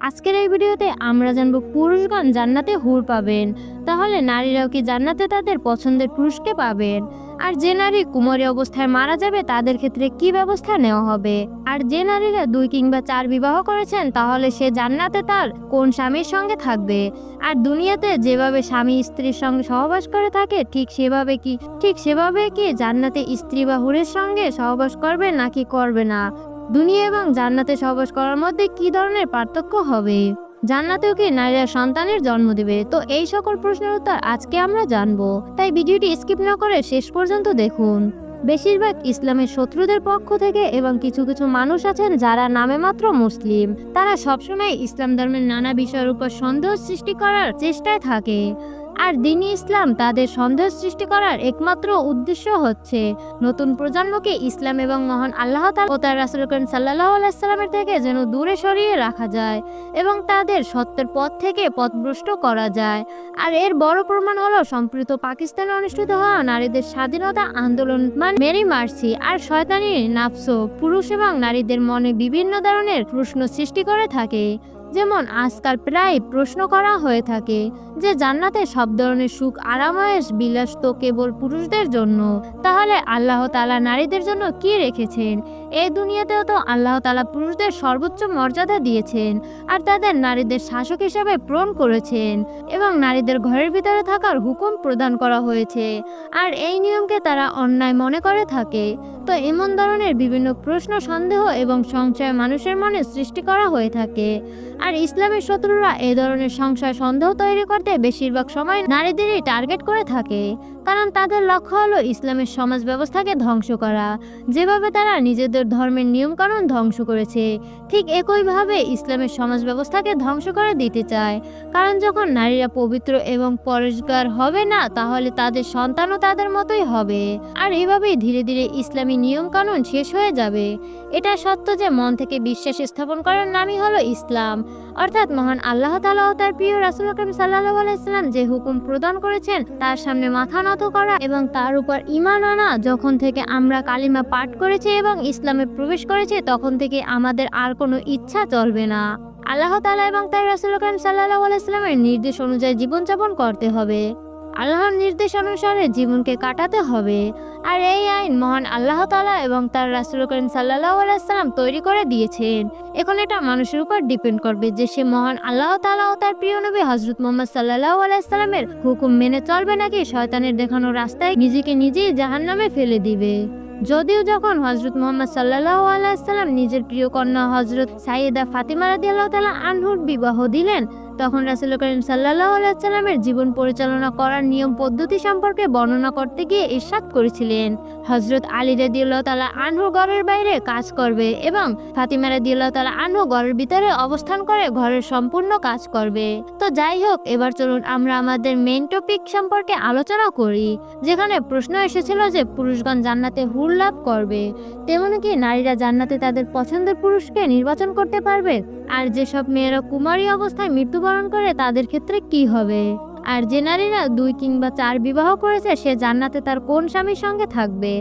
আজকের এই ভিডিওতে আমরা জানবো পুরুষগণ জান্নাতে হুর পাবেন, তাহলে নারীরাও কি জান্নাতে তাদের পছন্দের পুরুষকে পাবেন? আর যে নারী কুমারী অবস্থায় মারা যাবে তাদের ক্ষেত্রে কি ব্যবস্থা নেওয়া হবে? আর যে নারীরা 2 কিংবা 4 বিবাহ করেছেন তাহলে সে জান্নাতে তার কোন স্বামীর সঙ্গে থাকবে? আর দুনিয়াতে যেভাবে স্বামী স্ত্রীর সঙ্গে সহবাস করে থাকে ঠিক সেভাবে কি জান্নাতে স্ত্রী বা হুরের সঙ্গে সহবাস করবে নাকি করবে না? দুনিয়া এবং জান্নাতে সহবাস করার মধ্যে কি ধরনের পার্থক্য হবে? জান্নাতেও কি নারীরা সন্তানের জন্ম দেবে? তো এই সকল প্রশ্নের উত্তর আজকে আমরা জানবো, তাই ভিডিওটি স্কিপ না করে শেষ পর্যন্ত দেখুন। বেশিরভাগ ইসলামের শত্রুদের পক্ষ থেকে এবং কিছু কিছু মানুষ আছেন যারা নামে মাত্র মুসলিম, তারা সবসময় ইসলাম ধর্মের নানা বিষয়ের উপর সন্দেহ সৃষ্টি করার চেষ্টায় থাকে। আর দ্বীন-ই ইসলাম তাদের সন্দেহ সৃষ্টি করার একমাত্র উদ্দেশ্য হচ্ছে নতুন প্রজন্মকে ইসলাম এবং মহান আল্লাহ তাআলা ও তার রাসূল করিম সাল্লাল্লাহু আলাইহি সাল্লামের থেকে যেন দূরে সরিয়ে রাখা যায় এবং তাদের সত্যের পথ থেকে পথভ্রষ্ট করা যায়। আর এর বড় প্রমাণ হলো সম্প্রতি পাকিস্তানে অনুষ্ঠিত হওয়া নারীদের স্বাধীনতা আন্দোলন মেরি মার্সি। আর শয়তানি নাফসও পুরুষ এবং নারীদের মনে বিভিন্ন ধরনের প্রশ্ন সৃষ্টি করে থাকে। যেমন আজকাল প্রায় প্রশ্ন করা হয়ে থাকে যে জান্নাতে সব ধরনের সুখ আরামায়েশ বিলাস তো কেবল পুরুষদের জন্য, তাহলে আল্লাহ তাআলা নারীদের জন্য কি রেখেছেন? এই দুনিয়াতেও তো আল্লাহ তাআলা পুরুষদের সর্বোচ্চ মর্যাদা দিয়েছেন আর তাদের নারীদের শাসক হিসেবে প্রেরণ করেছেন এবং নারীদের ঘরের ভিতরে থাকার হুকুম প্রদান করা হয়েছে। আর এই নিয়মকে তারা অন্যায় মনে করে থাকে। তো এমন ধরনের বিভিন্ন প্রশ্ন, সন্দেহ এবং সংশয় মানুষের মনে সৃষ্টি করা হয়ে থাকে। আর ইসলামের শত্রুরা এই ধরনের সংশয় সন্দেহ তৈরি করতে বেশিরভাগ সময় নারীদেরই টার্গেট করে থাকে, কারণ তাদের লক্ষ্য হলো ইসলামের সমাজ ব্যবস্থাকে ধ্বংস করা। যেভাবে তারা নিজেদের ধর্মের নিয়মকানুন ধ্বংস করেছে ঠিক একইভাবে ইসলামের সমাজ ব্যবস্থাকে ধ্বংস করে দিতে চায়। কারণ যখন নারীরা পবিত্র এবং পরিষ্কার হবে না তাহলে তাদের সন্তানও তাদের মতোই হবে। আর এভাবেই ধীরে ধীরে ইসলামী নিয়মকানুন শেষ হয়ে যাবে। এটা সত্য যে মন থেকে বিশ্বাস স্থাপন করার নামই হলো ইসলাম, অর্থাৎ মহান আল্লাহ তাআলা ও তার প্রিয় রাসূল করিম সাল্লাল্লাহু আলাইহি সাল্লাম যে হুকুম প্রদান করেছেন তার সামনে মাথা নত করা এবং তার উপর ঈমান আনা। যখন থেকে আমরা কালিমা পাঠ করেছি এবং ইসলামে প্রবেশ করেছি তখন থেকে আমাদের আর কোনো ইচ্ছা চলবে না। আল্লাহ তাআলা এবং তার রাসূল করিম সাল্লাল্লাহু আলাইহি সাল্লামের নির্দেশ অনুযায়ী জীবনযাপন করতে হবে, আল্লাহর নির্দেশ অনুসারে জীবনকে কাটাতে হবে। আর এই আইন মহান আল্লাহ তাআলা এবং তার রাসূল করিম সাল্লাল্লাহু আলাইহি সাল্লাম তৈরি করে দিয়েছেন। এখন এটা মানুষের উপর ডিপেন্ড করবে যে সে মহান আল্লাহ তাআলা ও তার প্রিয় নবী হযরত মুহাম্মদ সাল্লাল্লাহু আলাইহি সাল্লামের হুকুম মেনে চলবে নাকি শয়তানের দেখানো রাস্তায় নিজেকে নিজেই জাহান্নামে ফেলে দিবে। যদিও যখন হযরত মুহাম্মদ সাল্লাল্লাহু আলাইহি সাল্লাম নিজের প্রিয় কন্যা হযরত সাইয়েদা ফাতিমা রাদিয়াল্লাহু তাআলা আনহুর বিবাহ দিলেন, তখন রাসূল করিম সাল্লাল্লাহু আলাইহি সাল্লামের জীবন পরিচালনা করার নিয়ম পদ্ধতি সম্পর্কে বর্ণনা করতে গিয়ে ইরশাদ করেছিলেন, হযরত আলী রাদিয়াল্লাহু তাআলা আনহু ঘরের বাইরে কাজ করবে এবং ফাতিমা রাদিয়াল্লাহু তাআলা আনহু ঘরের ভিতরে অবস্থান করে ঘরের সম্পূর্ণ কাজ করবে। তো যাই হোক, এবার চলুন আমরা আমাদের মেইন টপিক সম্পর্কে আলোচনা করি, যেখানে প্রশ্ন এসেছিল যে পুরুষগণ জান্নাতে হুর লাভ করবে, তেমনি কি নারীরা জান্নাতে তাদের পছন্দের পুরুষকে নির্বাচন করতে পারবে? আর যেসব মেয়েরা কুমারী অবস্থায় মৃত্যুবরণ করে তাদের ক্ষেত্রে কি হবে? আর যে নারীরা 2 কিংবা 4 বিবাহ করেছে সে জান্নাতে তার কোন স্বামীর সঙ্গে থাকবে?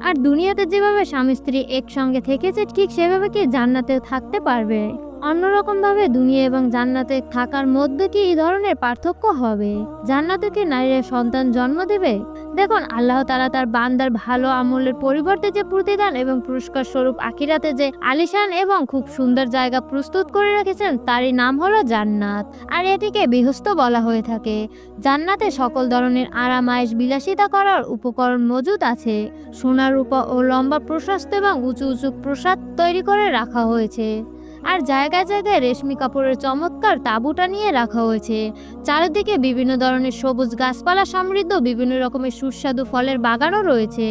আর দুনিয়াতে যেভাবে স্বামী স্ত্রী একসঙ্গে থেকেছে ঠিক সেভাবে কি জান্নাতে থাকতে পারবে? অন্যরকম ভাবে দুনিয়া এবং জান্নাতে থাকার মধ্যে কি এই ধরনের পার্থক্য হবে? জান্নাতে কি নারীরা সন্তান জন্ম দেবে? দেখুন, আল্লাহ তাআলা তার বান্দার ভালো আমলের পরিবর্তে যে প্রতিদান এবং পুরস্কার স্বরূপ আখিরাতে যে আলিশান এবং খুব সুন্দর জায়গা প্রস্তুত করে রেখেছেন তারই নাম হলো জান্নাত। আর এটিকে বেহেশত বলা হয়ে থাকে। জান্নাতে সকল ধরনের আরামায়েশ বিলাসিতা করার উপকরণ মজুদ আছে। সোনা, রূপা ও লম্বা প্রশস্ত এবং উঁচু উঁচু প্রাসাদ তৈরি করে রাখা হয়েছে। আর জায়গায় জায়গায় রেশমি কাপড়ের চমৎকার তাঁবু টানিয়ে রাখা হয়েছে। চারিদিকে বিভিন্ন ধরনের সবুজ গাছপালা সমৃদ্ধ বিভিন্ন রকমের সুস্বাদু ফলের বাগানও রয়েছে।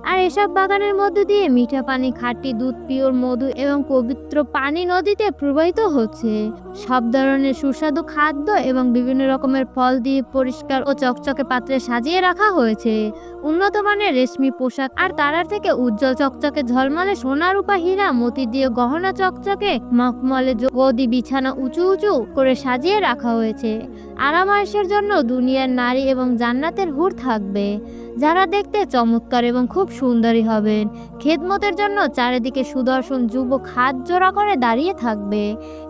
আর এসব বাগানের মধ্য দিয়ে মিঠা পানি, খাঁটি দুধ, পিওর মধু এবং পবিত্র পানি নদীতে প্রবাহিত হচ্ছে। সব ধরনের সুস্বাদু খাদ্য এবং বিভিন্ন রকমের ফল দিয়ে পরিষ্কার ও চকচকে পাত্রে সাজিয়ে রাখা হয়েছে। উন্নত মানের রেশমি পোশাক আর তারার থেকে উজ্জ্বল চকচকে ঝলমলে সোনা, রূপা, হীরা, মতি দিয়ে গহনা চকচকে মখমলে গদি বিছানা উঁচু উঁচু করে সাজিয়ে রাখা হয়েছে। আরামায়েশের জন্য দুনিয়ার নারী এবং জান্নাতের হুর থাকবে। যারা দেখতে চমৎকার এবং খুব সুন্দরী হবেন। খেদমতের জন্য চারিদিকে সুদর্শন যুবক হাত জোড়া করে দাঁড়িয়ে থাকবে।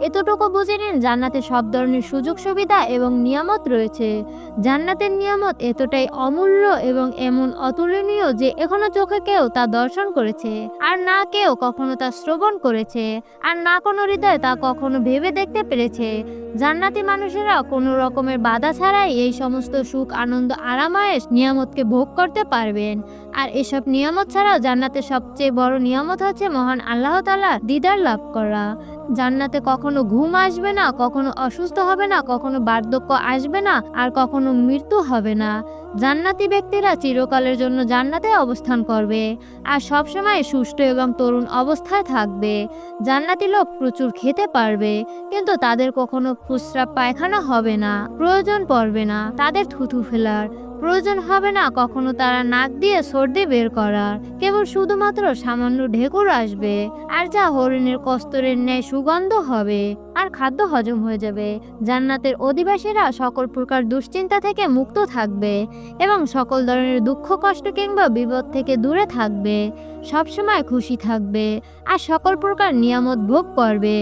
এতটুকু বুঝে নিন জান্নাতে সব ধরনের সুযোগ সুবিধা এবং নিয়ামত রয়েছে। জান্নাতের নিয়ামত এতটাই অমূল্য এবং এমন অতুলনীয় যে এখনো চোখে কেউ তা দর্শন করেছে, আর না কেউ কখনো তা শ্রবণ করেছে, আর না কোনো হৃদয় তা কখনো ভেবে দেখতে পেরেছে। জান্নাতি মানুষেরা কোনো রকমের বাধা ছাড়াই এই সমস্ত সুখ, আনন্দ, আরামায়েশ নিয়ামতকে ভোগ করতে পারবেন। আর এসব নিয়ামত ছাড়াও জান্নাতের সবচেয়ে বড় নিয়ামত হচ্ছে মহান আল্লাহ তাআলার দিদার লাভ করা। জান্নাতে কখনো ঘুম আসবে না, কখনো অসুস্থ হবে না, কখনো বার্ধক্য আসবে না, আর কখনো মৃত্যু হবে না। জান্নাতি ব্যক্তিরা চিরকালের জন্য জান্নাতে অবস্থান করবে আর সবসময় সুষ্ঠু এবং তরুণ অবস্থায় থাকবে। জান্নাতি লোক প্রচুর খেতে পারবে, কিন্তু তাদের কখনো প্রস্রাব পায়খানা হবে না, প্রয়োজন পড়বে না তাদের থুথু ফেলার, প্রয়োজন হবে না কখনো তারা নাক দিয়ে সর্দি বের করার। কেবল শুধুমাত্র সামান্য ঢেকুর আসবে, আর যা হরিণের কস্তরের ন্যায় সুগন্ধ হবে, আর খাদ্য হজম হয়ে যাবে। জান্নাতের অধিবাসীরা সকল প্রকার দুশ্চিন্তা থেকে মুক্ত থাকবে এবং সকল ধরনের দুঃখ, কষ্ট কিংবা বিপদ থেকে দূরে থাকবে, সবসময় খুশি থাকবে, আর সকল প্রকার নিয়ামত ভোগ করবে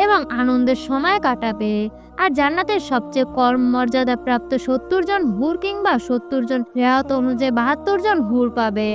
এবং আনন্দের সময় কাটাবে। আর জান্নাতের সবচেয়ে কম মর্যাদা প্রাপ্ত 70 জন হুর কিংবা 70 জন রেয়াত অনুযায়ী 72 জন হুর পাবে।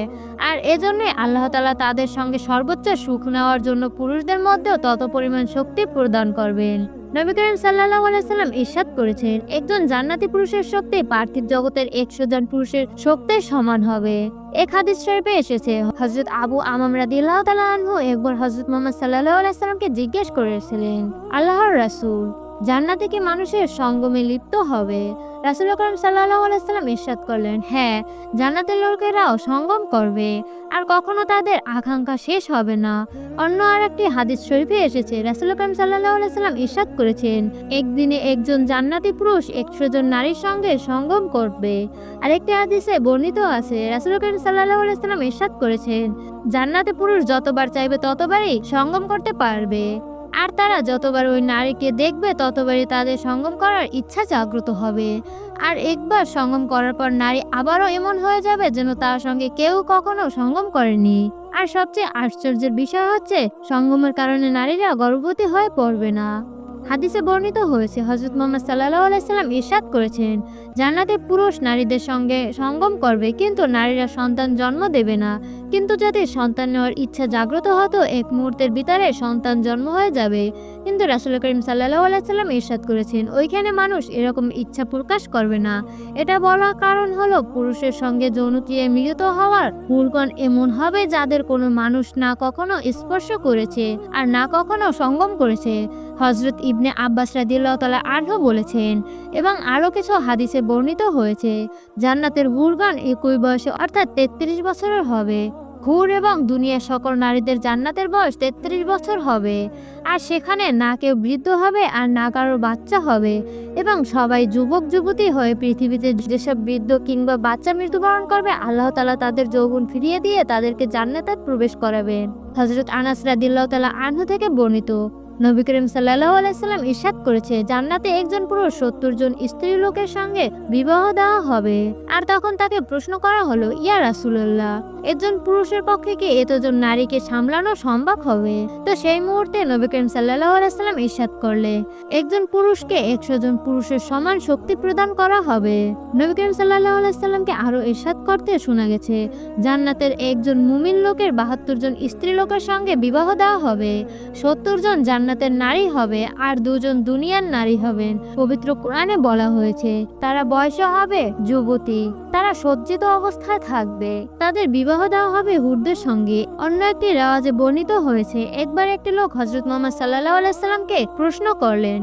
আর এজন্যই আল্লাহ তাআলা তাদের সঙ্গে সর্বোচ্চ সুখ নেওয়ার জন্য পুরুষদের মধ্যেও তত পরিমাণ শক্তি প্রদান করবেন। নবী করিম সাল্লাল্লাহু আলাইহি সাল্লাম ইরশাদ করেছেন, একজন জান্নাতি পুরুষের শক্তি পার্থিব জগতের 100 জন পুরুষের শক্তির সমান হবে। এক হাদিস শরীফে এসেছে, হযরত আবু আমাম রাদিয়াল্লাহু তাআলা আনহু একবার হযরত মুহাম্মদ সাল্লাল্লাহু আলাইহি সাল্লামকে জিজ্ঞেস করেছিলেন, আল্লাহর রাসূল, জান্নাতে কি মানুষের সঙ্গমে লিপ্ত হবে? রাসূল আকরাম সাল্লাল্লাহু আলাইহি সাল্লাম ইরশাদ করলেন, হ্যাঁ, জান্নাতের লোকেরাও সঙ্গম করবে আর কখনো তাদের আকাঙ্ক্ষা শেষ হবে না। অন্য আরেকটি হাদিস শরীফে এসেছে, রাসূল আকরাম সাল্লাল্লাহু আলাইহি সাল্লাম ইরশাদ করেছেন, একদিনে একজন জান্নাতি পুরুষ 100 জন নারীর সঙ্গে সঙ্গম করবে। আরেকটি হাদিসে বর্ণিত আছে, রাসূল আকরাম সাল্লাল্লাহু আলাইহি সাল্লাম ইরশাদ করেছেন, জান্নাতে পুরুষ যতবার চাইবে ততবারই সঙ্গম করতে পারবে, আর তারা যতবার ওই নারীকে দেখবে ততবারই তাদের সঙ্গম করার ইচ্ছা জাগ্রত হবে। আর একবার সঙ্গম করার পর নারী আবারও এমন হয়ে যাবে যেন তার সঙ্গে কেউ কখনো সঙ্গম করেনি। আর সবচেয়ে আশ্চর্যের বিষয় হচ্ছে, সঙ্গমের কারণে নারীরা গর্ভবতী হয়ে পড়বে না। হাদিসে বর্ণিত হয়েছে, হযরত মুহাম্মদ সাল্লাল্লাহু আলাইহি সাল্লাম ইরশাদ করেছেন, জান্নাতে পুরুষ নারীদের সঙ্গে সঙ্গম করবে, কিন্তু নারীরা সন্তান জন্ম দেবে না। কিন্তু যদি সন্তান নেওয়ার ইচ্ছা জাগ্রত হতো, এক মুহূর্তের ভিতরে সন্তান জন্ম হয়ে যাবে। কিন্তু রাসূল করিম সাল্লাল্লাহু আলাইহি সাল্লাম ইরশাদ করেছেন, ওইখানে মানুষ এরকম ইচ্ছা প্রকাশ করবে না। এটা বলার কারণ হলো, পুরুষের সঙ্গে যৌনক্রিয়ায় মিলিত হওয়ার হুরগণ এমন হবে যাদের কোনো মানুষ না কখনো স্পর্শ করেছে আর না কখনো সঙ্গম করেছে। হযরত ইবনে আব্বাস রাদিয়াল্লাহু তাআলা আনহু বলেছেন, এবং আরও কিছু হাদিসে বর্ণিত হয়েছে, জান্নাতের হুরগণ একই বয়সে অর্থাৎ 33 বছরের হবে। হুর এবং দুনিয়ার সকল নারীদের জান্নাতের বয়স 33 বছর হবে, আর সেখানে না কেউ বৃদ্ধ হবে আর না কারো বাচ্চা হবে, এবং সবাই যুবক যুবতী হয়ে পৃথিবীতে যেসব বৃদ্ধ কিংবা বাচ্চা মৃত্যুবরণ করবে, আল্লাহ তাআলা তাদের যৌবন ফিরিয়ে দিয়ে তাদেরকে জান্নাতে প্রবেশ করাবেন। হযরত আনাস রাদিয়াল্লাহু তাআলা আনহু থেকে বর্ণিত, নবী করিম সাল্লাল্লাহু আলাইহি সাল্লাম ইরশাদ করেছে, জান্নাতে একজন পুরুষ 70 জন স্ত্রী লোকের সঙ্গে বিবাহ দেওয়া হবে। আর তখন তাকে প্রশ্ন করা হলো, ইয়া রাসূলুল্লাহ, একজন পুরুষের পক্ষে কি এতজন নারীকে সামলানো সম্ভব হবে? তো সেই মুহূর্তে নবী করিম সাল্লাল্লাহু আলাইহি সাল্লাম ইরশাদ করলেন, একজন পুরুষকে 100 জন পুরুষের সমান শক্তি প্রদান করা হবে। নবী করিম সাল্লাল্লাহু আলাইহি সাল্লামকে আরো ইরশাদ করতে শোনা গেছে, জান্নাতের একজন মুমিন লোকের 72 জন স্ত্রী লোকের সঙ্গে বিবাহ দেওয়া হবে। 70 জন জান্নাতের নারী হবে আর 2 জন দুনিয়ার নারী হবেন। পবিত্র কোরআনে বলা হয়েছে, তারা বয়সে হবে যুবতী, তারা সজ্জিত অবস্থায় থাকবে, তাদের বিবাহ দেওয়া হবে হুরদের সঙ্গে। অন্য একটি রেওয়াজে বর্ণিত হয়েছে, একবার একটি লোক হযরত মুহাম্মদ সাল্লাল্লাহু আলাইহি সাল্লামকে প্রশ্ন করলেন,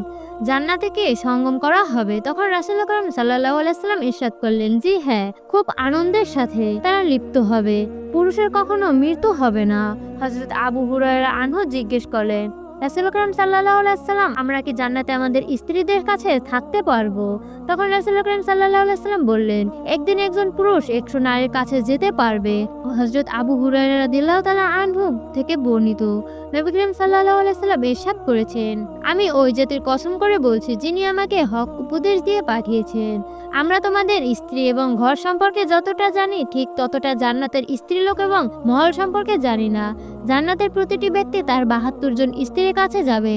জান্নাতে কি সঙ্গম করা হবে? তখন রাসূল আকরাম সাল্লাল্লাহু আলাইহি সাল্লাম ইরশাদ করলেন, জি হ্যাঁ, খুব আনন্দের সাথে তারা লিপ্ত হবে, পুরুষের কখনো মৃত্যু হবে না। হযরত আবু হুরায়রা আনহু জিজ্ঞেস করলেন, রাসূল আকরাম সাল্লাল্লাহু আলাইহি ওয়াসাল্লাম, আমরা কি জান্নাতে আমাদের স্ত্রীদের কাছে থাকতে পারবো? তখন রাসূল আকরাম সাল্লাল্লাহু আলাইহি ওয়াসাল্লাম বললেন, একদিন একজন পুরুষ 100 নারীর কাছে যেতে পারবে। হযরত আবু হুরায়রা রাদিয়াল্লাহু তাআলা আনহু থেকে বর্ণিত, নবী করিম সাল্লাল্লাহু আলাইহি ওয়াসাল্লাম ইরশাদ করেছেন, আমি ওই জাতির কসম করে বলছি যিনি আমাকে হক উপদেশ দিয়ে পাঠিয়েছেন। আমরা তোমাদের স্ত্রী এবং ঘর সম্পর্কে যতটা জানি ঠিক ততটা জান্নাতের স্ত্রীলোক এবং মহল সম্পর্কে জানি না। জান্নাতের প্রতিটি ব্যক্তি তার 72 জন স্ত্রীর কাছে যাবে,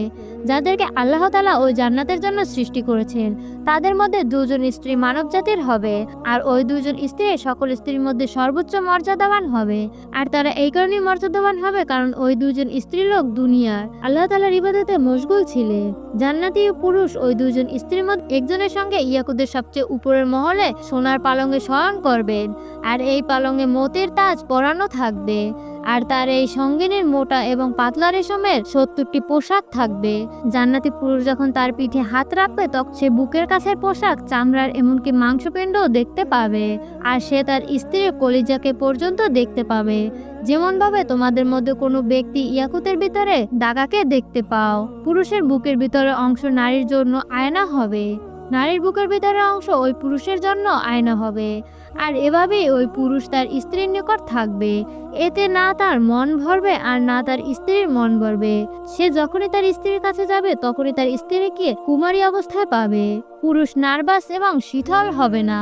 যাদেরকে আল্লাহ তাআলা ওই জান্নাতের জন্য সৃষ্টি করেছেন। তাদের মধ্যে 2 জন স্ত্রী মানব জাতির হবে, আর ওই 2 জন স্ত্রী সকল স্ত্রীর মধ্যে সর্বোচ্চ মর্যাদাবান হবে। আর তারা এই কারণেই মর্যাদাবান হবে কারণ ওই 2 জন স্ত্রীলোক দুনিয়ার আল্লাহ তাআলার ইবাদতে মশগুল ছিলেন। জান্নাতি পুরুষ ওই 2 জন স্ত্রীর মধ্যে একজনের সঙ্গে ইয়াকুতের সবচেয়ে উপরের মহলে সোনার পালঙ্কে শয়ন করবেন, আর এই পালঙ্কে মোতির তাজ পরানো থাকবে, আর তার এই সঙ্গিনীর মোটা এবং পাতলা রেশমের 70টি পোশাক থাকবে। জান্নাতি পুরুষ যখন তার পিঠে হাত রাখবে তখন সে বুকের কাছের পোশাক, চামড়ার এমনকি মাংসপিণ্ডও দেখতে পাবে, আর সে তার স্ত্রীর কলিজাকে পর্যন্ত দেখতে পাবে, যেমন ভাবে তোমাদের মধ্যে কোনো ব্যক্তি ইয়াকুতের ভিতরে দাগাকে দেখতে পাও। পুরুষের বুকের ভিতরের অংশ নারীর জন্য আয়না হবে, নারীর বুকের ভিতরের অংশ ওই পুরুষের জন্য আয়না হবে, আর এভাবেই ওই পুরুষ তার স্ত্রীর নিকট থাকবে। এতে না তার মন ভরবে আর না তার স্ত্রীর মন ভরবে। সে যখনই তার স্ত্রীর কাছে যাবে তখনই তার স্ত্রীকে কুমারী অবস্থায় পাবে। পুরুষ নার্ভাস এবং শীতল হবে না,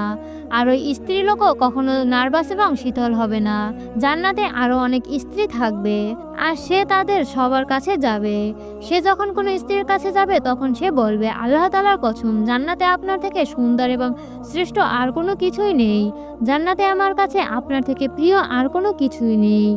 আর ওই স্ত্রী লোকও কখনো নার্ভাস এবং শীতল হবে না। জান্নাতে আরো অনেক স্ত্রী থাকবে, আর সে তাদের সবার কাছে যাবে। সে যখন কোনো স্ত্রীর কাছে যাবে তখন সে বলবে, আল্লাহ তাআলার কসম, জান্নাতে আপনার থেকে সুন্দর এবং শ্রেষ্ঠ আর কোনো কিছুই নেই। জান্নাতে আমার কাছে আপনার থেকে প্রিয় আর কোনো কিছুই নেই।